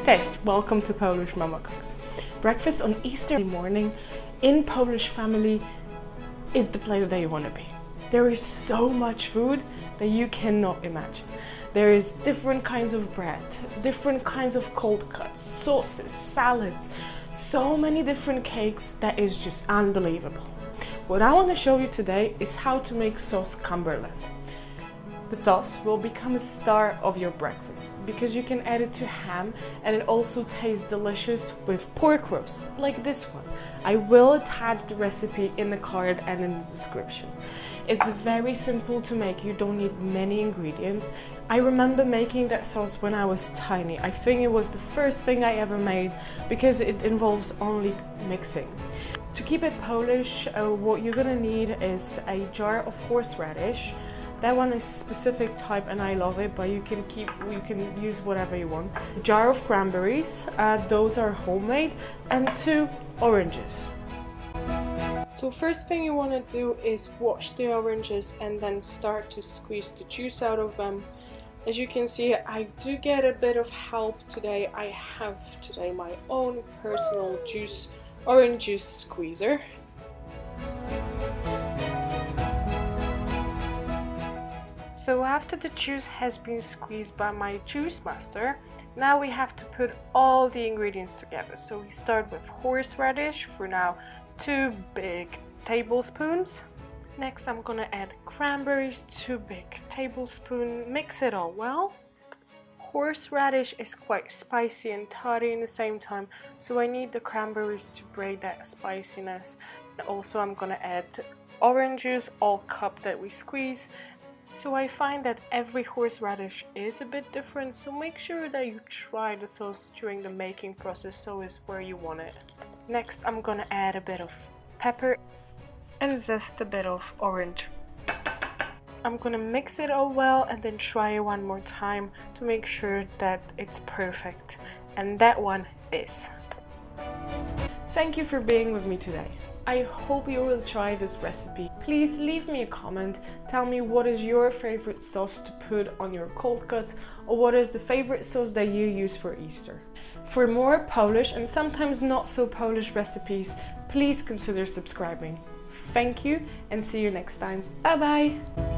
Cześć, welcome to Polish Mama Cooks. Breakfast on Easter morning in Polish family is the place that you want to be. There is so much food that you cannot imagine. There is different kinds of bread, different kinds of cold cuts, sauces, salads, so many different cakes that is just unbelievable. What I want to show you today is how to make sauce Cumberland. The sauce will become a star of your breakfast because you can add it to ham and it also tastes delicious with pork roast, like this one. I will attach the recipe in the card and in the description. It's very simple to make, you don't need many ingredients. I remember making that sauce when I was tiny. I think it was the first thing I ever made because it involves only mixing. To keep it Polish, what you're gonna need is a jar of horseradish. That one is specific type and I love it, but you can use whatever you want. A jar of cranberries, those are homemade, and 2 oranges. So first thing you want to do is wash the oranges and then start to squeeze the juice out of them. As you can see, I do get a bit of help today. I have today my own personal orange juice squeezer. So after the juice has been squeezed by my juice master, now we have to put all the ingredients together. So we start with horseradish, for now 2 big tablespoons. Next I'm gonna add cranberries, 2 big tablespoons, mix it all well. Horseradish is quite spicy and tart in the same time, so I need the cranberries to break that spiciness. And also I'm gonna add orange juice, all cup that we squeeze. So I find that every horseradish is a bit different, so make sure that you try the sauce during the making process so it's where you want it. Next I'm gonna add a bit of pepper and zest a bit of orange. I'm gonna mix it all well and then try it one more time to make sure that it's perfect. And that one is. Thank you for being with me today. I hope you will try this recipe. Please leave me a comment, tell me what is your favorite sauce to put on your cold cuts, or what is the favorite sauce that you use for Easter. For more Polish and sometimes not so Polish recipes, please consider subscribing. Thank you and see you next time. Bye bye!